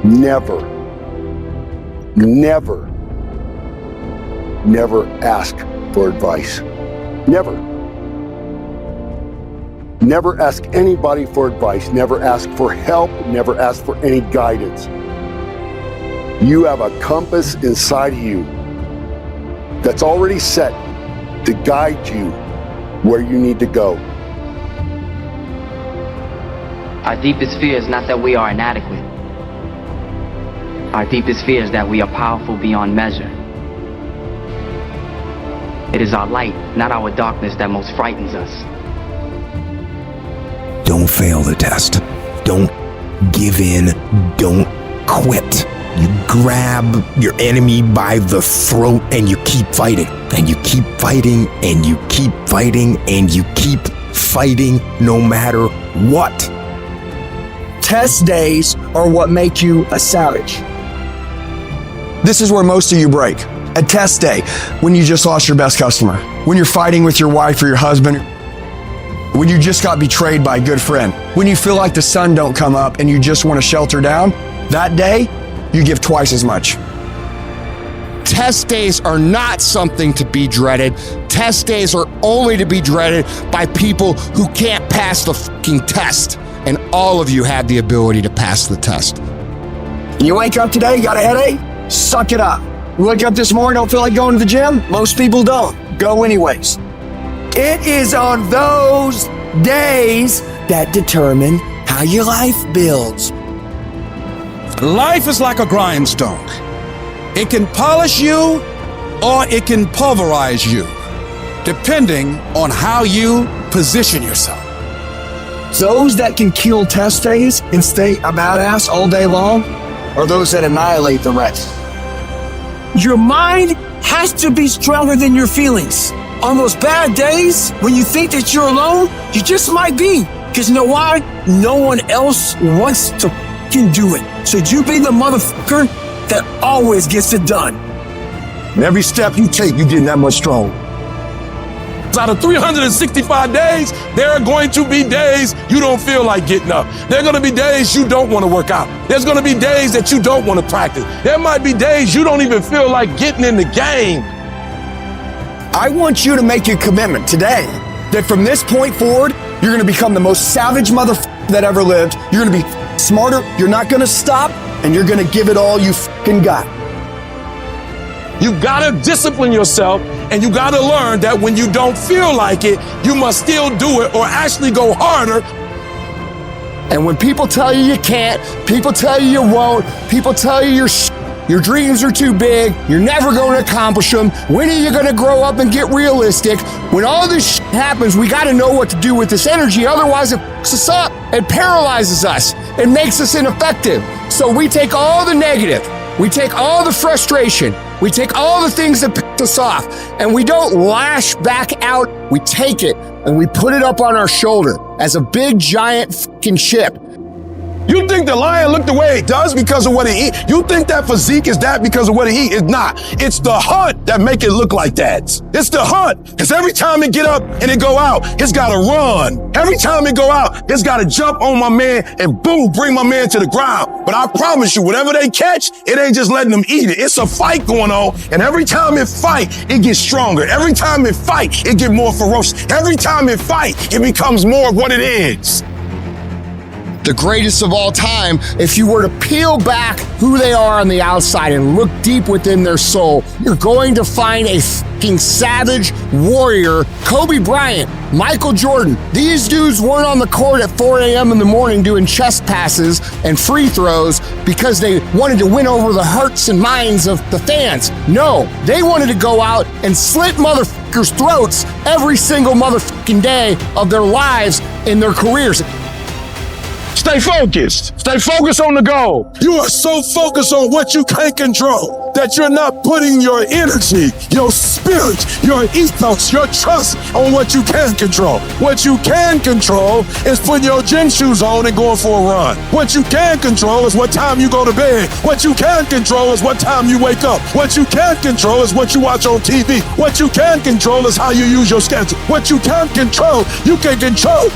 never, never, never ask for advice. Never. Never ask anybody for advice. Never ask for help. Never ask for any guidance. You have a compass inside of you that's already set to guide you where you need to go. Our deepest fear is not that we are inadequate. Our deepest fear is that we are powerful beyond measure. It is our light, not our darkness, that most frightens us. Don't fail the test. Don't give in. Don't quit. You grab your enemy by the throat and you keep fighting. And you keep fighting and you keep fighting and you keep fighting no matter what. Test days are what make you a savage. This is where most of you break. A test day, when you just lost your best customer, when you're fighting with your wife or your husband, when you just got betrayed by a good friend, when you feel like the sun don't come up and you just want to shelter down, that day, you give twice as much. Test days are not something to be dreaded. Test days are only to be dreaded by people who can't pass the fucking test. And all of you have the ability to pass the test. You wake up today, you got a headache? Suck it up. You wake up this morning, don't feel like going to the gym? Most people don't. Go anyways. It is on those days that determine how your life builds. Life is like a grindstone. It can polish you or it can pulverize you, depending on how you position yourself. Those that can kill test days and stay a badass all day long are those that annihilate the rest. Your mind has to be stronger than your feelings. On those bad days, when you think that you're alone, you just might be. Because you know why? No one else wants to fucking do it. So you be the motherfucker that always gets it done. And every step you take, you get that much stronger. Out of 365 days, there are going to be days you don't feel like getting up. There are going to be days you don't want to work out. There's going to be days that you don't want to practice. There might be days you don't even feel like getting in the game. I want you to make a commitment today that from this point forward, you're going to become the most savage motherfucker that ever lived. You're going to be smarter. You're not going to stop, and you're going to give it all you fucking got. You gotta discipline yourself, and you gotta learn that when you don't feel like it, you must still do it or actually go harder. And when people tell you you can't, people tell you you won't, people tell you your dreams are too big, you're never going to accomplish them, when are you going to grow up and get realistic? When all this happens, we got to know what to do with this energy, otherwise it fucks us up, it paralyzes us, it makes us ineffective. So we take all the negative, we take all the frustration, we take all the things that piss us off, and we don't lash back out. We take it and we put it up on our shoulder as a big giant fucking ship. You think the lion look the way it does because of what it eats? You think that physique is that because of what it eats? It's not. It's the hunt that make it look like that. It's the hunt. Because every time it get up and it go out, it's got to run. Every time it go out, it's got to jump on my man and boom, bring my man to the ground. But I promise you, whatever they catch, it ain't just letting them eat it. It's a fight going on. And every time it fight, it gets stronger. Every time it fight, it get more ferocious. Every time it fight, it becomes more of what it is. The greatest of all time, if you were to peel back who they are on the outside and look deep within their soul, you're going to find a fucking savage warrior. Kobe Bryant, Michael Jordan, these dudes weren't on the court at 4 a.m. in the morning doing chest passes and free throws because they wanted to win over the hearts and minds of the fans. No, they wanted to go out and slit motherfuckers' throats every single motherfucking day of their lives in their careers. Stay focused. Stay focused on the goal. You are so focused on what you can't control that you're not putting your energy, your spirit, your ethos, your trust on what you can control. What you can control is putting your gym shoes on and going for a run. What you can control is what time you go to bed. What you can control is what time you wake up. What you can control is what you watch on TV. What you can control is how you use your schedule. What you can control, you can control.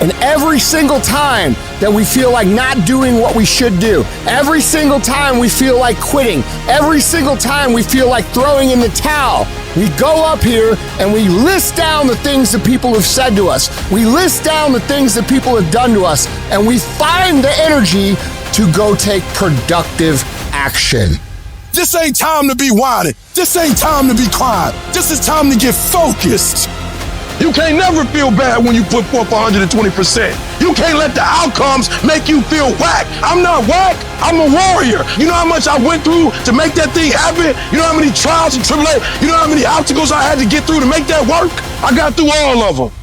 And every single time that we feel like not doing what we should do, every single time we feel like quitting, every single time we feel like throwing in the towel, we go up here and we list down the things that people have said to us. We list down the things that people have done to us, and we find the energy to go take productive action. This ain't time to be whining. This ain't time to be crying. This is time to get focused. You can't never feel bad when you put forth 120%. You can't let the outcomes make you feel whack. I'm not whack. I'm a warrior. You know how much I went through to make that thing happen? You know how many trials and tribulations? You know how many obstacles I had to get through to make that work? I got through all of them.